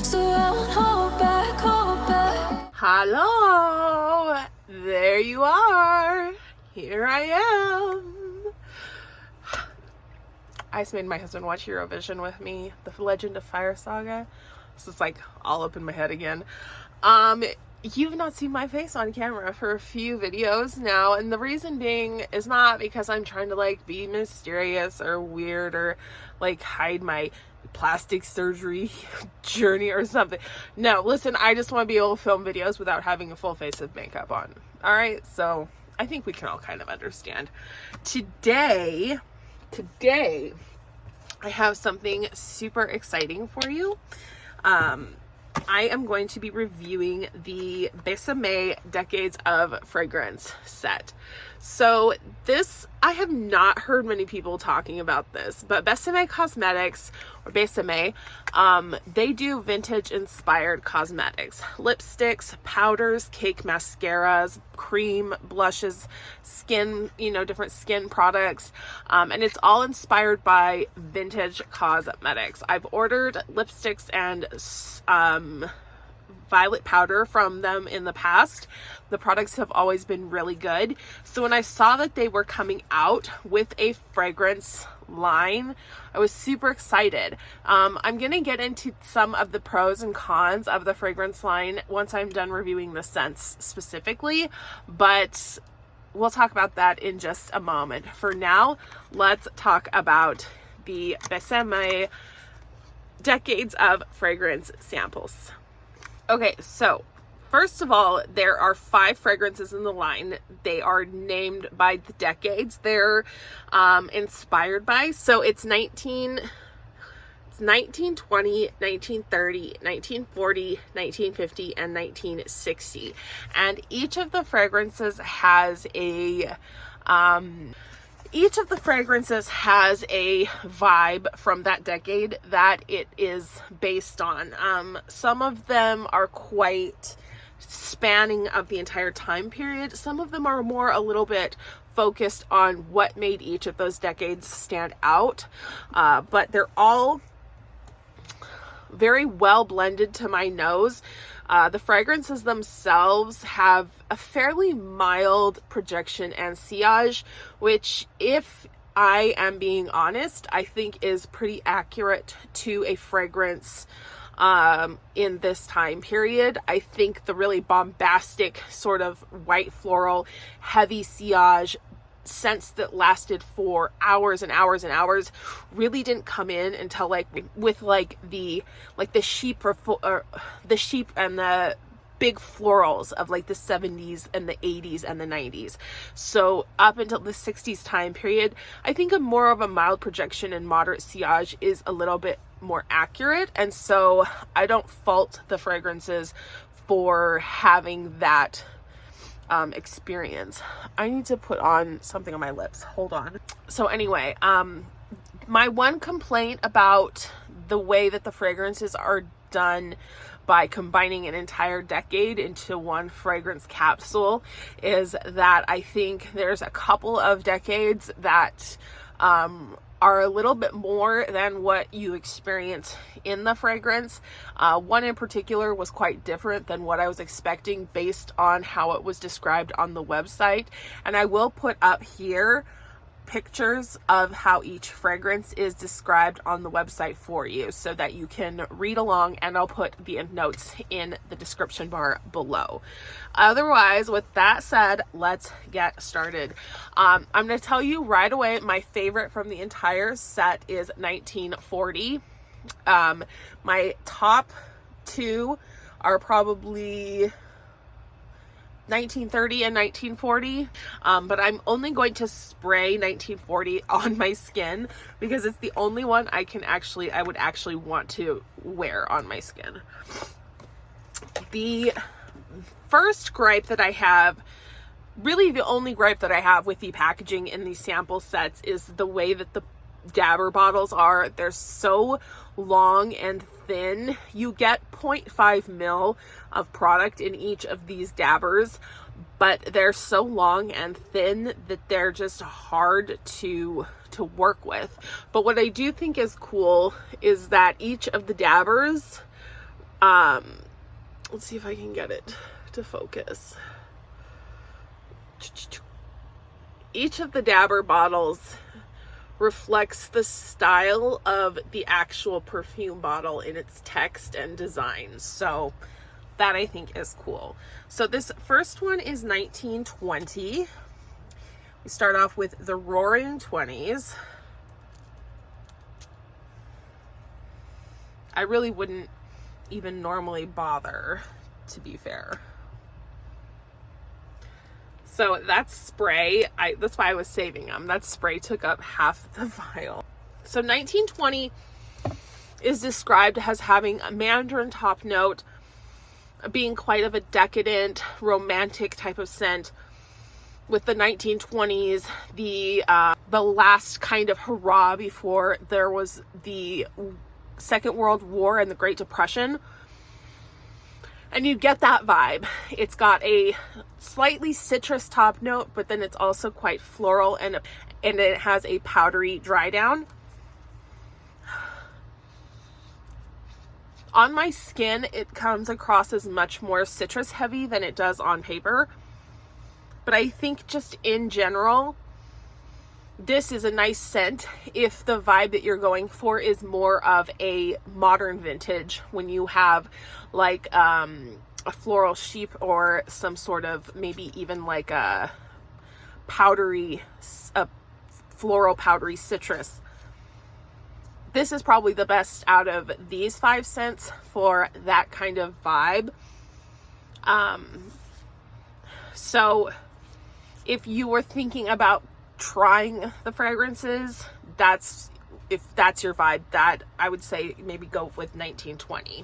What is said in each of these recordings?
So I won't hold back, hold back. Hello, there you are. Here I am. I just made my husband watch Eurovision with me, the Legend of Fire Saga. This is like all up in my head again. You've not seen my face on camera for a few videos now, and the reason being is not because I'm trying to like be mysterious or weird or like hide my plastic surgery journey or something. No, listen, I just want to be able to film videos without having a full face of makeup on. All right, so I think we can all kind of understand. Today I have something super exciting for you. I am going to be reviewing the Besame Decades of Fragrance set. So this, I have not heard many people talking about this, but Besame Cosmetics, or Besame, they do vintage inspired cosmetics, lipsticks, powders, cake mascaras, cream, blushes, skin, different skin products, and it's all inspired by vintage cosmetics. I've ordered lipsticks and violet powder from them in the past. The products have always been really good. So when I saw that they were coming out with a fragrance line, I was super excited. I'm gonna get into some of the pros and cons of the fragrance line once I'm done reviewing the scents specifically, but we'll talk about that in just a moment. For now, let's talk about the Besame Decades of Fragrance samples. Okay, so first of all, there are 5 fragrances in the line. They are named by the decades they're inspired by. So it's 1920, 1930, 1940, 1950, and 1960. And each of the fragrances has a vibe from that decade that it is based on. Some of them are quite spanning of the entire time period. Some of them are more a little bit focused on what made each of those decades stand out. But they're all very well blended to my nose. The fragrances themselves have a fairly mild projection and sillage, which, if I am being honest, I think is pretty accurate to a fragrance in this time period. I think the really bombastic sort of white floral, heavy sillage scents that lasted for hours and hours and hours really didn't come in until the sheep or the sheep and the big florals of like the 70s and the 80s and the 90s. So up until the 60s time period, I think more of a mild projection and moderate sillage is a little bit more accurate, and so I don't fault the fragrances for having that experience. I need to put on something on my lips. Hold on. So anyway, my one complaint about the way that the fragrances are done by combining an entire decade into one fragrance capsule is that I think there's a couple of decades that are a little bit more than what you experience in the fragrance. One in particular was quite different than what I was expecting based on how it was described on the website. And I will put up here pictures of how each fragrance is described on the website for you so that you can read along, and I'll put the notes in the description bar below. Otherwise, with that said, let's get started. I'm going to tell you right away, my favorite from the entire set is 1940. My top 2 are probably 1930 and 1940, but I'm only going to spray 1940 on my skin because it's the only one I would actually want to wear on my skin. The first gripe that I have, really the only gripe that I have with the packaging in these sample sets, is the way that the dabber bottles are. They're so long and thin. You get 0.5 mil of product in each of these dabbers, but they're so long and thin that they're just hard to work with. But what I do think is cool is that each of the dabbers Let's see if I can get it to focus. Each of the dabber bottles reflects the style of the actual perfume bottle in its text and design. So that I think is cool. So this first one is 1920. We start off with the Roaring 20s. I really wouldn't even normally bother, to be fair. So that's spray. That's why I was saving them. That spray took up half the vial. So 1920 is described as having a mandarin top note, being quite of a decadent, romantic type of scent. With the 1920s, the last kind of hurrah before there was the Second World War and the Great Depression. And you get that vibe. It's got a slightly citrus top note, but then it's also quite floral, and it has a powdery dry down. On my skin, it comes across as much more citrus heavy than it does on paper. But I think just in general, this is a nice scent if the vibe that you're going for is more of a modern vintage, when you have like a floral sheep or some sort of, maybe even like a floral powdery citrus. This is probably the best out of these 5 scents for that kind of vibe. So if you were thinking about trying the fragrances, if that's your vibe, that I would say maybe go with 1920.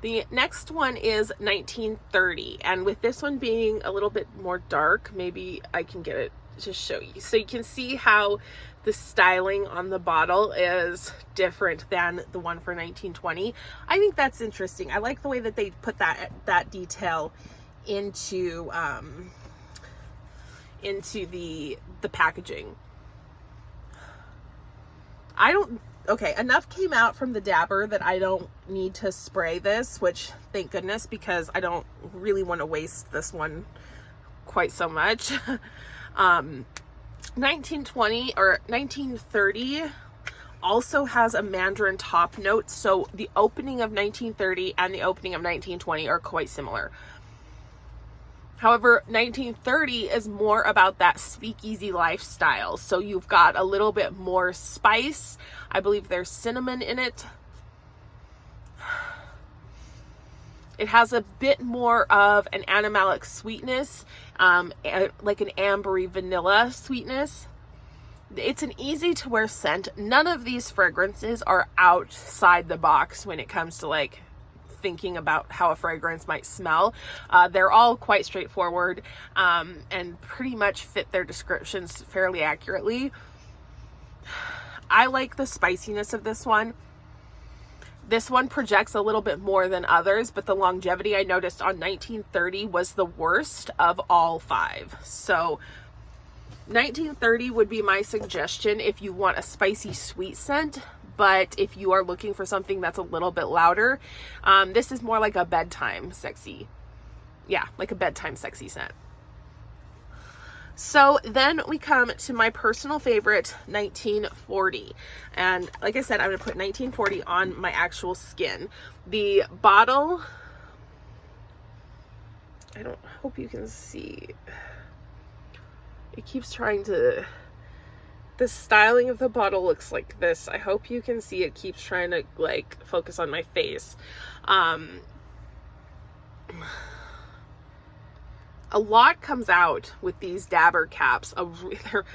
The next one is 1930, and with this one being a little bit more dark, maybe I can get it to show you. So you can see how the styling on the bottle is different than the one for 1920. I think that's interesting. I like the way that they put that detail into the packaging. Okay, enough came out from the dabber that I don't need to spray this, which thank goodness, because I don't really want to waste this one quite so much. 1920 or 1930 also has a mandarin top note, so the opening of 1930 and the opening of 1920 are quite similar. However, 1930 is more about that speakeasy lifestyle. So you've got a little bit more spice. I believe there's cinnamon in it. It has a bit more of an animalic sweetness, like an ambery vanilla sweetness. It's an easy to wear scent. None of these fragrances are outside the box when it comes to like thinking about how a fragrance might smell. They're all quite straightforward and pretty much fit their descriptions fairly accurately. I like the spiciness of this one. This one projects a little bit more than others, but the longevity I noticed on 1930 was the worst of all 5. So 1930 would be my suggestion if you want a spicy sweet scent. But if you are looking for something that's a little bit louder, this is more like a bedtime sexy. Yeah, like a bedtime sexy scent. So then we come to my personal favorite, 1940. And like I said, I'm going to put 1940 on my actual skin. The bottle, I don't hope you can see. It keeps trying to... The styling of the bottle looks like this. I hope you can see it keeps trying to like focus on my face. A lot comes out with these dabber caps. They're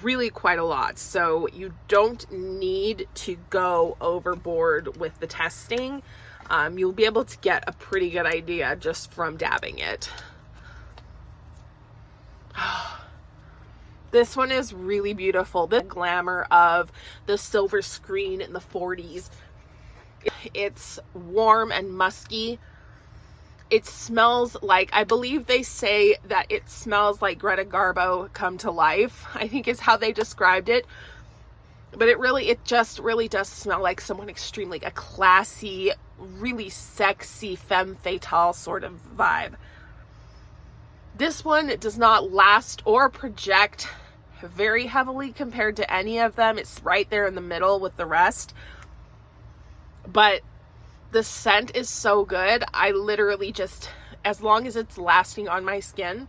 really quite a lot. So you don't need to go overboard with the testing. You'll be able to get a pretty good idea just from dabbing it. This one is really beautiful. The glamour of the silver screen in the 40s. It's warm and musky. It smells like, I believe they say that it smells like Greta Garbo come to life, I think is how they described it. But it just really does smell like someone extreme, like a classy, really sexy femme fatale sort of vibe. This one does not last or project very heavily compared to any of them. It's right there in the middle with the rest. But the scent is so good. I literally just, as long as it's lasting on my skin,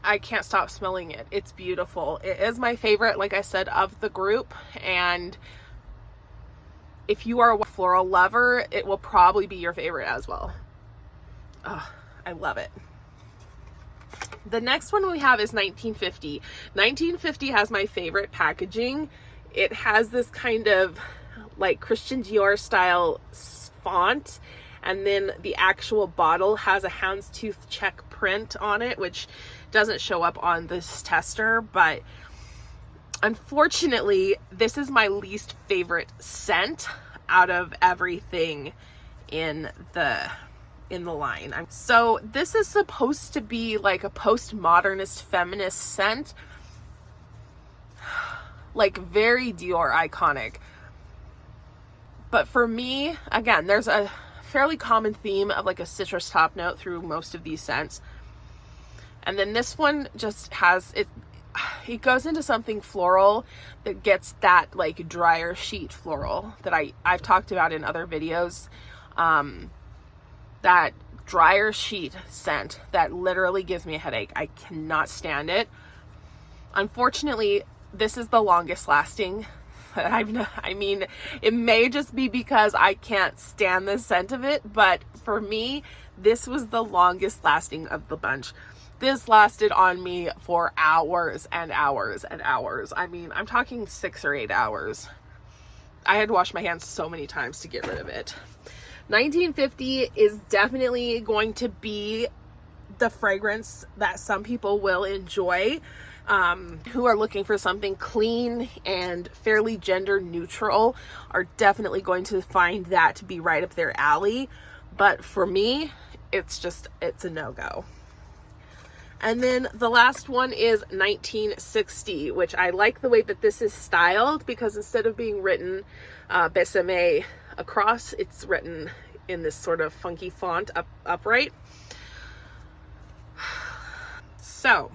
I can't stop smelling it. It's beautiful. It is my favorite, like I said, of the group. And if you are a floral lover, it will probably be your favorite as well. Oh, I love it. The next one we have is 1950. 1950 has my favorite packaging. It has this kind of like Christian Dior style font, and then the actual bottle has a houndstooth check print on it, which doesn't show up on this tester, but unfortunately this is my least favorite scent out of everything in the line. So this is supposed to be like a postmodernist feminist scent, like very Dior iconic. But for me, again, there's a fairly common theme of like a citrus top note through most of these scents. And then this one just has it goes into something floral that gets that like drier sheet floral that I've talked about in other videos. That drier sheet scent that literally gives me a headache. I cannot stand it. Unfortunately, this is the longest lasting. I mean, it may just be because I can't stand the scent of it, but for me, this was the longest lasting of the bunch. This lasted on me for hours and hours and hours. I mean, I'm talking 6 or 8 hours. I had to wash my hands so many times to get rid of it. 1950 is definitely going to be the fragrance that some people will enjoy, who are looking for something clean and fairly gender neutral, are definitely going to find that to be right up their alley. But for me, it's a no-go. And then the last one is 1960, which I like the way that this is styled, because instead of being written Besame across, it's written in this sort of funky font upright. So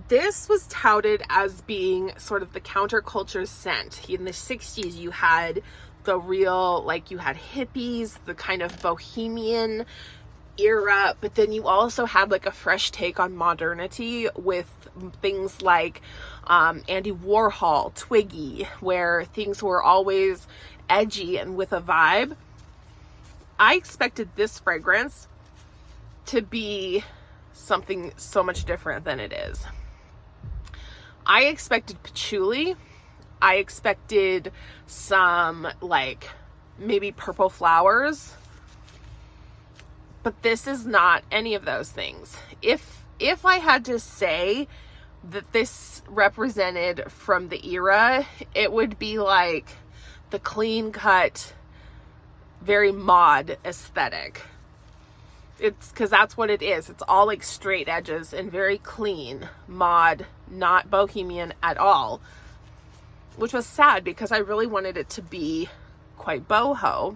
this was touted as being sort of the counterculture scent. In the 60s, you had the real, like, you had hippies, the kind of bohemian era, but then you also had like a fresh take on modernity with things like Andy Warhol, Twiggy, where things were always edgy and with a vibe. I expected this fragrance to be something so much different than it is. I expected patchouli. I expected some like maybe purple flowers, but this is not any of those things. If I had to say that this represented from the era, it would be like the clean cut, very mod aesthetic. It's because that's what it is. It's all like straight edges and very clean, mod, not bohemian at all, which was sad because I really wanted it to be quite boho.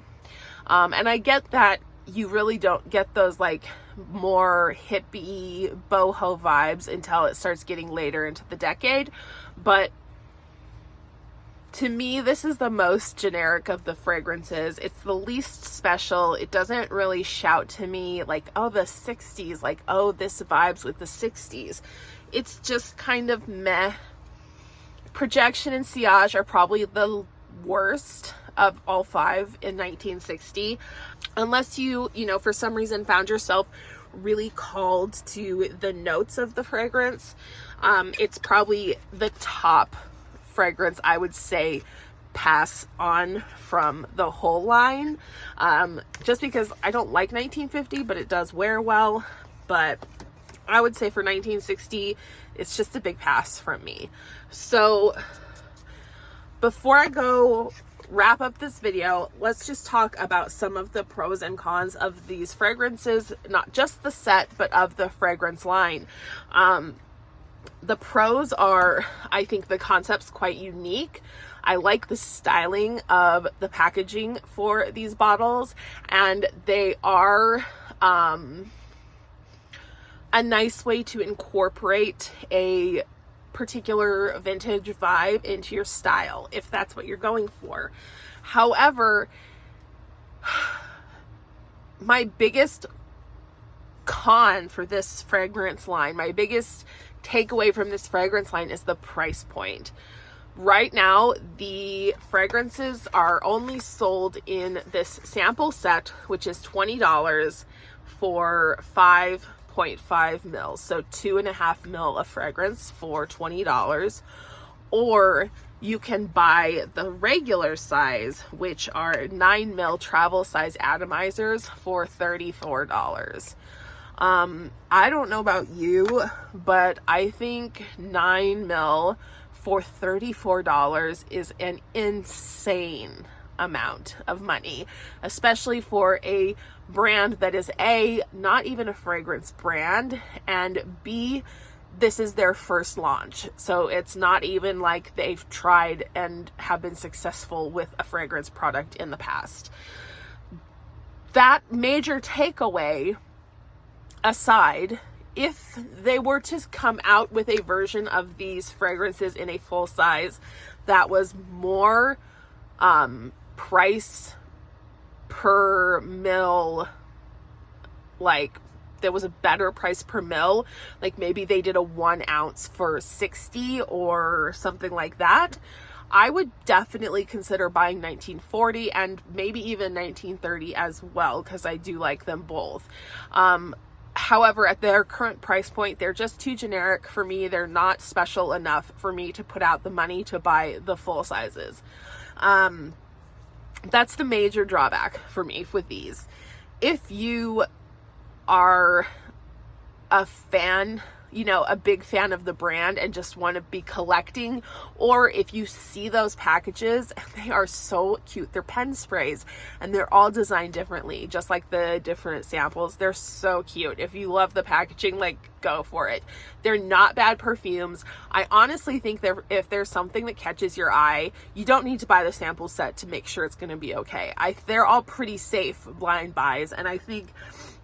And I get that you really don't get those like more hippie boho vibes until it starts getting later into the decade. But to me, this is the most generic of the fragrances. It's the least special. It doesn't really shout to me like, oh, the 60s, like, oh, this vibes with the 60s. It's just kind of meh. Projection and sillage are probably the worst of all 5 in 1960. Unless you know, for some reason found yourself really called to the notes of the fragrance, it's probably the top fragrance I would say pass on from the whole line, just because I don't like 1950, but it does wear well. But I would say for 1960, it's just a big pass from me. So before I go wrap up this video, let's just talk about some of the pros and cons of these fragrances, not just the set, but of the fragrance line. The pros are, I think the concept's quite unique. I like the styling of the packaging for these bottles, and they are a nice way to incorporate a particular vintage vibe into your style, if that's what you're going for. However, my biggest con for this fragrance line, my biggest takeaway from this fragrance line is the price point. Right now, the fragrances are only sold in this sample set, which is $20 for 5.5 mils. So 2.5 mil of fragrance for $20. Or you can buy the regular size, which are 9 mil travel size atomizers for $34. I don't know about you, but I think 9 mil for $34 is an insane amount of money, especially for a brand that is A, not even a fragrance brand, and B, this is their first launch. So it's not even like they've tried and have been successful with a fragrance product in the past. That major takeaway aside, if they were to come out with a version of these fragrances in a full size that was more price per mil, like there was a better price per mil, like maybe they did a 1 ounce for $60 or something like that, I would definitely consider buying 1940 and maybe even 1930 as well, because I do like them both. However, at their current price point, they're just too generic for me. They're not special enough for me to put out the money to buy the full sizes. That's the major drawback for me with these. If you are a fan, you know, a big fan of the brand and just want to be collecting, or if you see those packages, they are so cute. They're pen sprays and they're all designed differently, just like the different samples. They're so cute. If you love the packaging, like, go for it. They're not bad perfumes. I honestly think that if there's something that catches your eye, you don't need to buy the sample set to make sure it's going to be okay. They're all pretty safe blind buys, and I think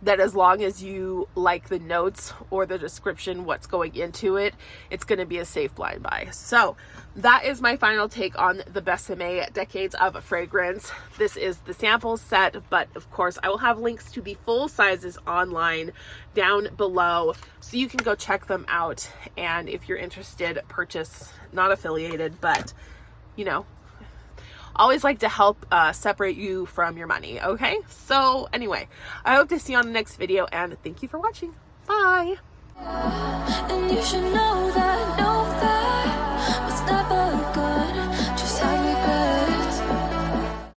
that as long as you like the notes or the description, what's going into it, it's going to be a safe blind buy. So that is my final take on the Besame Decades of Fragrance. This is the sample set, but of course I will have links to the full sizes online down below, so you can go check them out. And if you're interested, purchase. Not affiliated, but you know, always like to help separate you from your money. Okay, so anyway, I hope to see you on the next video, and thank you for watching. Bye. And you should know that